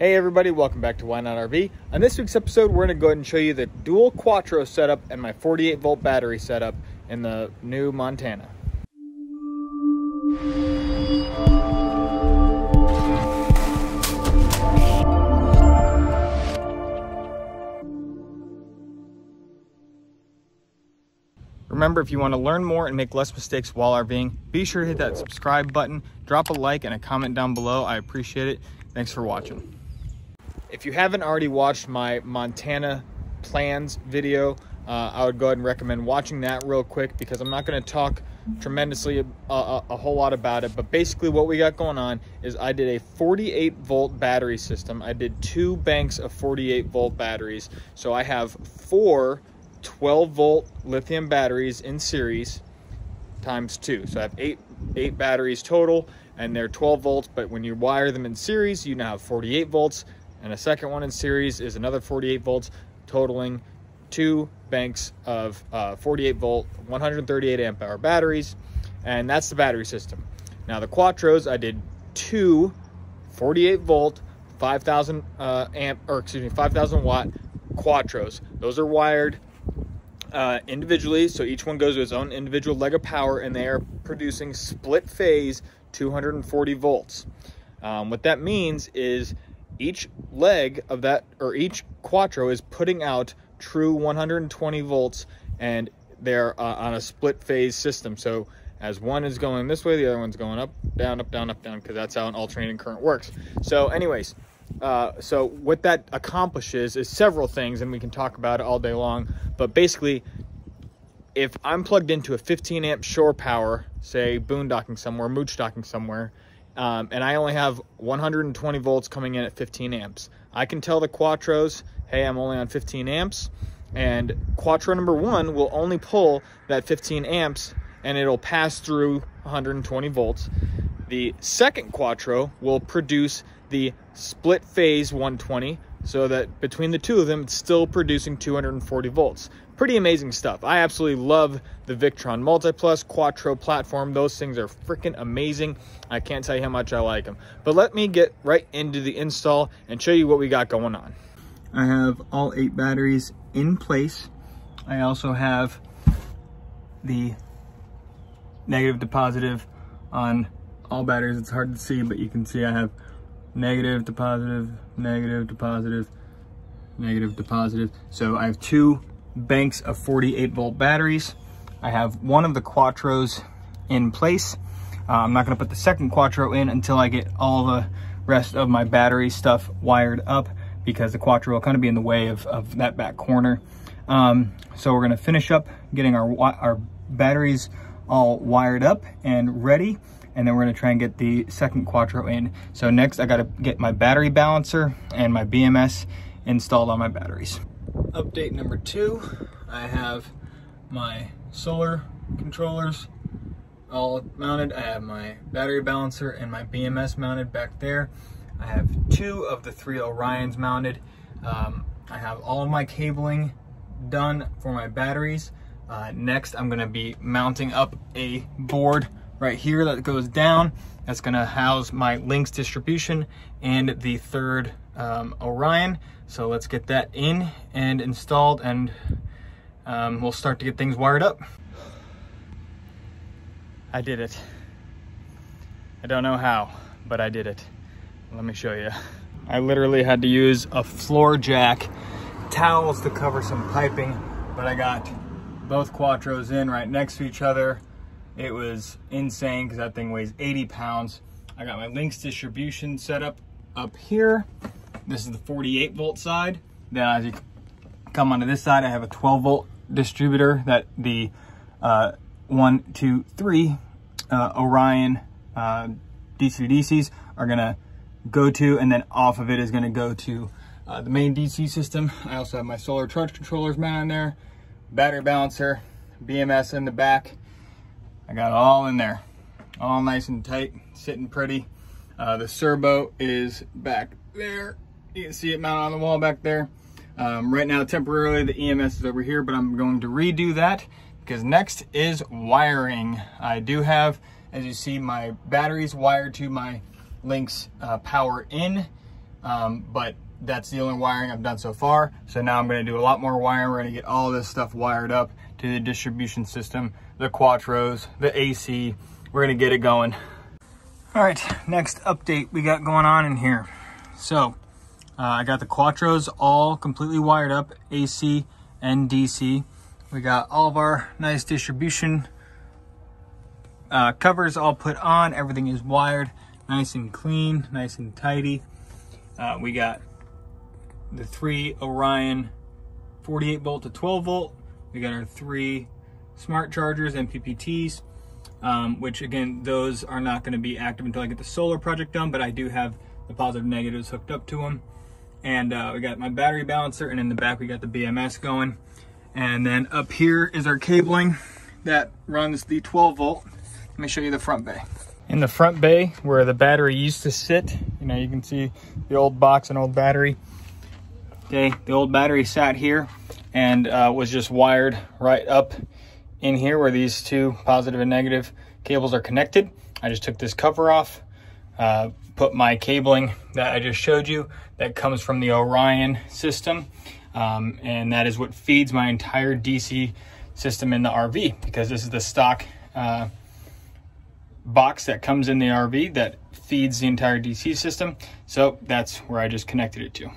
Hey everybody, welcome back to Why Not RV. On this week's episode, we're going to go ahead and show you the dual Quattro setup and my 48 volt battery setup in the new Montana. Remember, if you want to learn more and make less mistakes while RVing, be sure to hit that subscribe button, drop a like and a comment down below. I appreciate it. Thanks for watching. If you haven't already watched my Montana plans video, I would go ahead and recommend watching that real quick because I'm not going to talk tremendously a whole lot about it. But basically what we got going on is I did a 48 volt battery system. I did 2 banks of 48 volt batteries. So I have 4 12 volt lithium batteries in series times 2. So I have 8 batteries total and they're 12 volts. But when you wire them in series, you now have 48 volts. And a second one in series is another 48 volts, totaling 2 banks of 48 volt, 138 amp hour batteries. And that's the battery system. Now the Quattros, I did 2 48 volt, 5,000 5,000 watt Quattros. Those are wired individually, so each one goes to its own individual leg of power, and they are producing split phase 240 volts. What that means is each leg of that, or each Quattro, is putting out true 120 volts, and they're on a split phase system. So as one is going this way, the other one's going up, down, because that's how an alternating current works. So anyways, so what that accomplishes is several things, and we can talk about it all day long. But basically, if I'm plugged into a 15 amp shore power, say boondocking somewhere, mooch docking somewhere, and I only have 120 volts coming in at 15 amps. I can tell the Quattros, hey, I'm only on 15 amps, and Quattro number 1 will only pull that 15 amps, and it'll pass through 120 volts. The second Quattro will produce the split phase 120, so that between the two of them, it's still producing 240 volts. Pretty amazing stuff. I absolutely love the Victron Multiplus Quattro platform. Those things are freaking amazing. I can't tell you how much I like them. But let me get right into the install and show you what we got going on. I have all 8 batteries in place. I also have the negative to positive on all batteries. It's hard to see, but you can see I have negative to positive, negative to positive, negative to positive. So I have 2 banks of 48 volt batteries. I have one of the Quattros in place. I'm not going to put the second Quattro in until I get all the rest of my battery stuff wired up, because the Quattro will kind of be in the way of that back corner. So we're going to finish up getting our batteries all wired up and ready, and then we're going to try and get the second Quattro in. So next I got to get my battery balancer and my BMS installed on my batteries. Update number 2, I have my solar controllers all mounted. I have my battery balancer and my BMS mounted back there. I have 2 of the 3 Orions mounted. I have all of my cabling done for my batteries. Next, I'm going to be mounting up a board right here that goes down. That's going to house my links distribution and the 3rd Orion. So let's get that in and installed, and we'll start to get things wired up. I did it. I don't know how, but I did it. Let me show you. I literally had to use a floor jack, towels to cover some piping, but I got both Quattros in right next to each other. It was insane because that thing weighs 80 pounds. I got my links distribution set up here. This is the 48 volt side. Then as you come onto this side, I have a 12 volt distributor that the 1, 2, 3 Orion DC-DCs are gonna go to, and then off of it is gonna go to the main DC system. I also have my solar charge controllers mounted in there, battery balancer, BMS in the back. I got it all in there, all nice and tight, sitting pretty. The servo is back there. You can see it mounted on the wall back there. Right now, temporarily, the EMS is over here, but I'm going to redo that because next is wiring. I do have, as you see, my batteries wired to my Link's power in but that's the only wiring I've done so far. So now I'm gonna do a lot more wiring. We're gonna get all this stuff wired up to the distribution system, the Quattros, the AC. We're gonna get it going. All right, next update we got going on in here. So I got the Quattros all completely wired up, AC and DC. We got all of our nice distribution covers all put on. Everything is wired nice and clean, nice and tidy. We got the 3 Orion 48 volt to 12 volt. We got our 3 smart chargers and PPTs, which again, those are not going to be active until I get the solar project done, but I do have the positive negatives hooked up to them. And we got my battery balancer, and in the back we got the BMS going. And then up here is our cabling that runs the 12 volt. Let me show you the front bay. In the front bay where the battery used to sit, you know, you can see the old box and old battery. Okay, the old battery sat here and was just wired right up in here where these 2 positive and negative cables are connected. I just took this cover off, put my cabling that I just showed you that comes from the Orion system, and that is what feeds my entire DC system in the RV, because this is the stock box that comes in the RV that feeds the entire DC system. So that's where I just connected it to.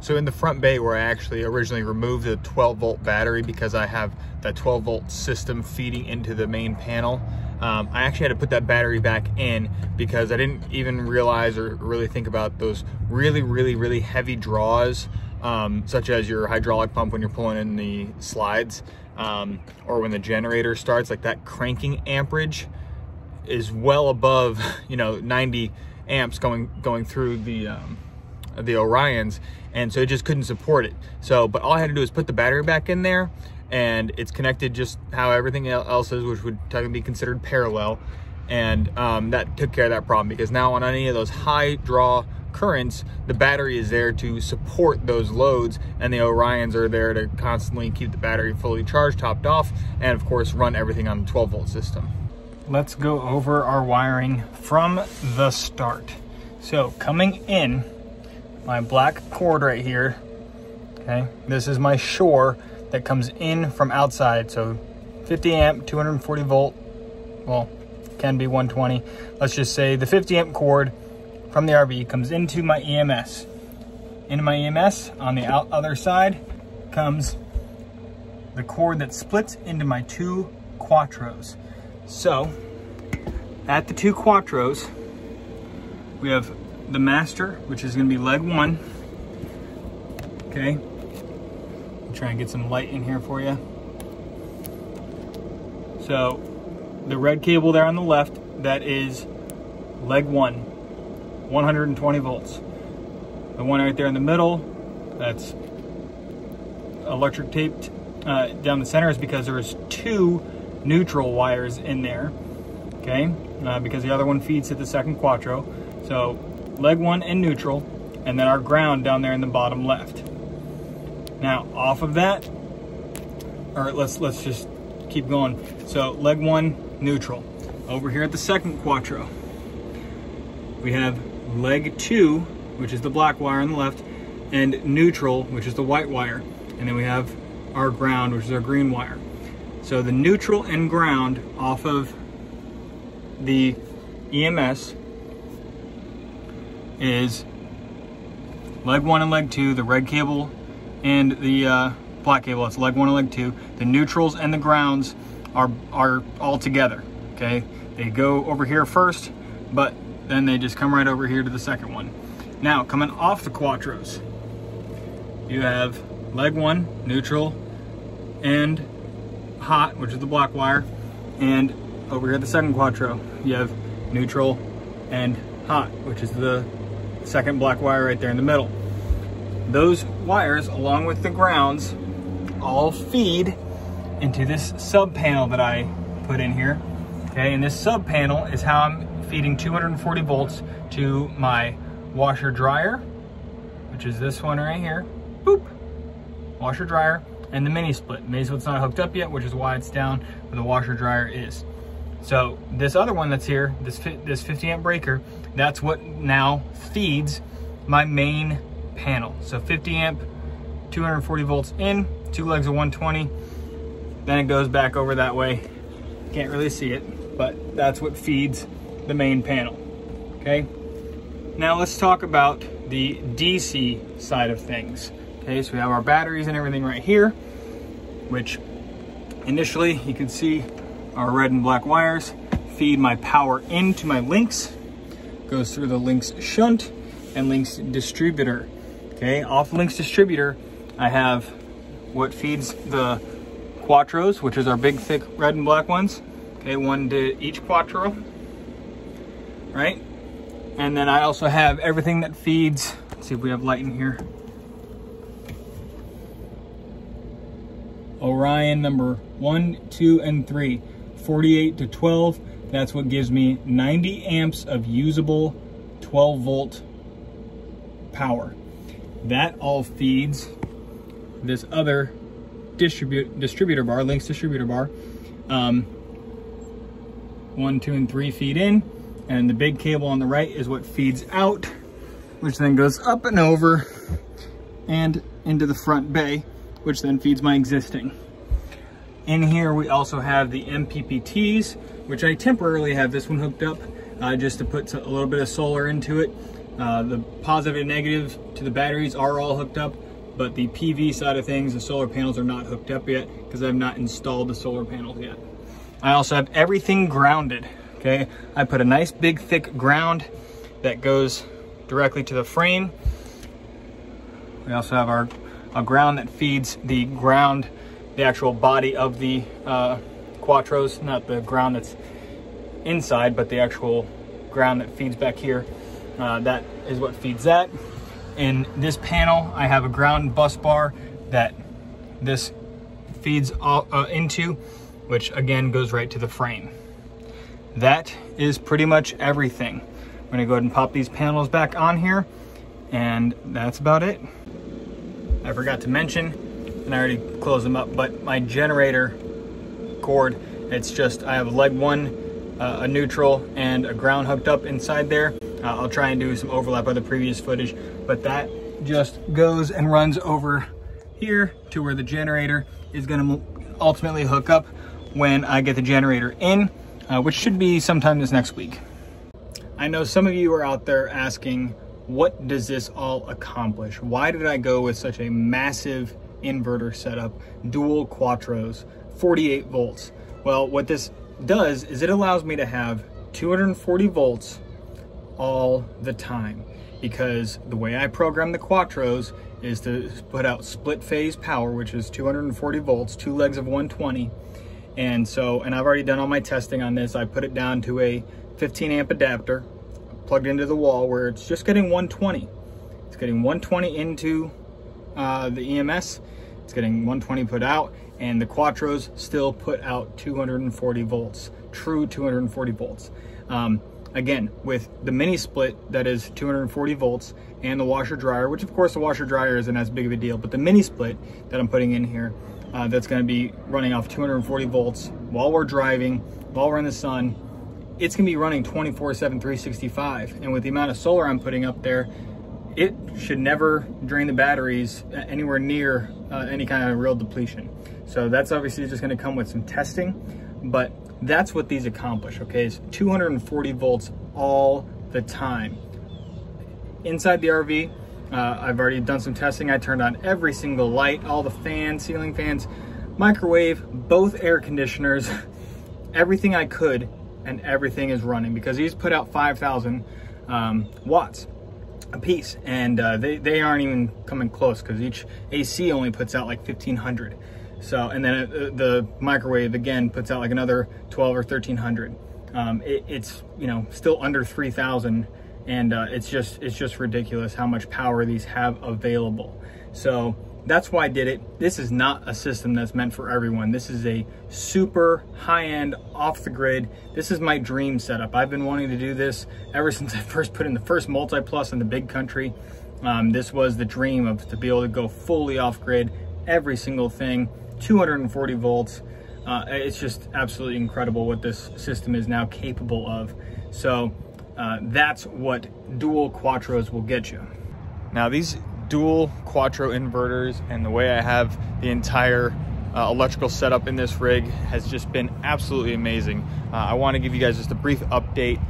So in the front bay where I actually originally removed the 12 volt battery because I have that 12 volt system feeding into the main panel, I actually had to put that battery back in because I didn't even realize or really think about those really heavy draws, such as your hydraulic pump when you're pulling in the slides, or when the generator starts, like that cranking amperage is well above, you know, 90 amps going through the Orions, and so it just couldn't support it. So, but all I had to do is put the battery back in there, and it's connected just how everything else is, which would technically be considered parallel, and that took care of that problem, because now on any of those high draw currents, the battery is there to support those loads, and the Orions are there to constantly keep the battery fully charged, topped off, and of course run everything on the 12 volt system. Let's go over our wiring from the start. So coming in, my black cord right here, okay, this is my shore that comes in from outside. So 50 amp, 240 volt, well, can be 120. Let's just say the 50 amp cord from the RV comes into my EMS. Into my EMS, on the other side comes the cord that splits into my 2 Quattros. So at the 2 Quattros, we have the master, which is going to be leg 1. Okay, I'll try and get some light in here for you. So the red cable there on the left, that is leg 1, 120 volts. The one right there in the middle, that's electric taped down the center, is because there's 2 neutral wires in there, okay, because the other one feeds to the second Quattro. So leg 1 and neutral, and then our ground down there in the bottom left. Now off of that, or let's just keep going. So leg 1 neutral. Over here at the second Quattro, we have leg 2, which is the black wire on the left, and neutral, which is the white wire, and then we have our ground, which is our green wire. So the neutral and ground off of the EMS is leg 1 and leg 2, the red cable and the black cable, that's leg 1 and leg 2. The neutrals and the grounds are all together, okay? They go over here first, but then they just come right over here to the second one. Now, coming off the Quattros, you have leg 1, neutral, and hot, which is the black wire, and over here at the second Quattro, you have neutral and hot, which is the second black wire right there in the middle. Those wires, along with the grounds, all feed into this sub panel that I put in here, okay? And this sub panel is how I'm feeding 240 volts to my washer dryer, which is this one right here, boop, washer dryer, and the mini split. Mini split's not hooked up yet, which is why it's down where the washer dryer is. So this other one that's here, this 50 amp breaker, that's what now feeds my main panel. So 50 amp, 240 volts in, 2 legs of 120. Then it goes back over that way. Can't really see it, but that's what feeds the main panel, okay? Now let's talk about the DC side of things. Okay, so we have our batteries and everything right here, which initially you can see our red and black wires feed my power into my links, goes through the links shunt and links distributor. Okay, off links distributor, I have what feeds the quattros, which is our big thick red and black ones. Okay, one to each quattro, right? And then I also have everything that feeds, let's see if we have light in here. Orion number 1, 2, and 3, 48 to 12. That's what gives me 90 amps of usable 12 volt power. That all feeds this other distributor bar, links distributor bar. 1, 2, and 3 feed in, and the big cable on the right is what feeds out, which then goes up and over and into the front bay, which then feeds my existing. In here, we also have the MPPTs, which I temporarily have this one hooked up just to put a little bit of solar into it. The positive and negative to the batteries are all hooked up, but the PV side of things, the solar panels are not hooked up yet because I've not installed the solar panels yet. I also have everything grounded, okay? I put a nice big thick ground that goes directly to the frame. We also have a ground that feeds the ground, the actual body of the quattros, not the ground that's inside, but the actual ground that feeds back here. That is what feeds that. In this panel, I have a ground bus bar that this feeds into, which again goes right to the frame. That is pretty much everything. I'm gonna go ahead and pop these panels back on here, and that's about it. I forgot to mention, and I already closed them up, but my generator cord, it's just, I have leg one, a neutral, and a ground hooked up inside there. I'll try and do some overlap of the previous footage, but that just goes and runs over here to where the generator is gonna ultimately hook up when I get the generator in, which should be sometime this next week. I know some of you are out there asking, what does this all accomplish? Why did I go with such a massive inverter setup, dual quattros, 48 volts? Well, what this does is it allows me to have 240 volts all the time, because the way I program the quattros is to put out split phase power, which is 240 volts, 2 legs of 120. And I've already done all my testing on this. I put it down to a 15 amp adapter plugged into the wall where it's just getting 120. It's getting 120 into the EMS. It's getting 120 put out, and the quattros still put out 240 volts, true 240 volts. Again, with the mini split that is 240 volts and the washer dryer, which of course the washer dryer isn't as big of a deal, but the mini split that I'm putting in here, that's gonna be running off 240 volts while we're driving, while we're in the sun, it's gonna be running 24/7, 365. And with the amount of solar I'm putting up there, it should never drain the batteries anywhere near any kind of real depletion. So that's obviously just gonna come with some testing, but that's what these accomplish, okay? It's 240 volts all the time. Inside the RV, I've already done some testing. I turned on every single light, all the fans, ceiling fans, microwave, both air conditioners, everything I could, and everything is running because these put out 5,000 watts a piece, and they aren't even coming close because each AC only puts out like 1,500. So, and then the microwave again puts out like another 12 or 1,300. It's, you know, still under 3,000, and it's just ridiculous how much power these have available. So that's why I did it. This is not a system that's meant for everyone. This is a super high-end, off-the-grid. This is my dream setup. I've been wanting to do this ever since I first put in the first multi-plus in the big country. This was the dream of to be able to go fully off-grid, every single thing. 240 volts. It's just absolutely incredible what this system is now capable of. So that's what dual quattros will get you. Now these dual quattro inverters and the way I have the entire electrical setup in this rig has just been absolutely amazing. I want to give you guys just a brief update.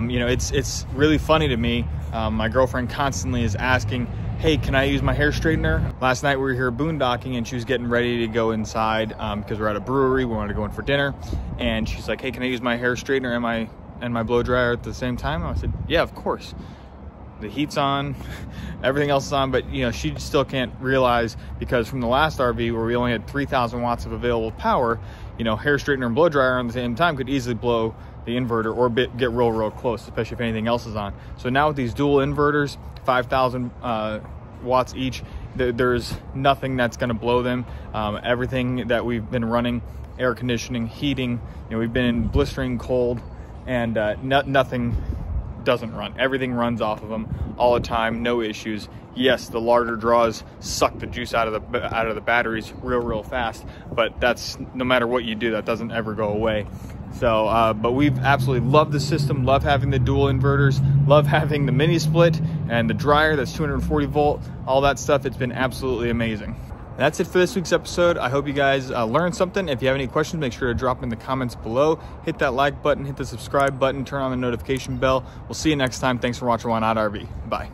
You know, it's really funny to me. My girlfriend constantly is asking, hey, can I use my hair straightener? Last night we were here boondocking and she was getting ready to go inside because we're at a brewery. We wanted to go in for dinner. And she's like, hey, can I use my hair straightener and my blow dryer at the same time? And I said, yeah, of course. The heat's on, everything else is on, but you know, she still can't realize, because from the last RV where we only had 3,000 watts of available power, you know, hair straightener and blow dryer on the same time could easily blow the inverter or get real close, especially if anything else is on. So now with these dual inverters, 5,000 watts each, there's nothing that's going to blow them. Everything that we've been running, air conditioning, heating, you know, we've been in blistering cold, and nothing doesn't run. Everything runs off of them all the time, no issues. Yes, the larger draws suck the juice out of the batteries real fast, but that's, no matter what you do, that doesn't ever go away. So but we've absolutely loved the system, love having the dual inverters, love having the mini split and the dryer that's 240 volt, all that stuff. It's been absolutely amazing. That's it for this week's episode. I hope you guys learned something. If you have any questions, make sure to drop them in the comments below. Hit that like button, hit the subscribe button, turn on the notification bell. We'll see you next time. Thanks for watching Why Not RV. Bye.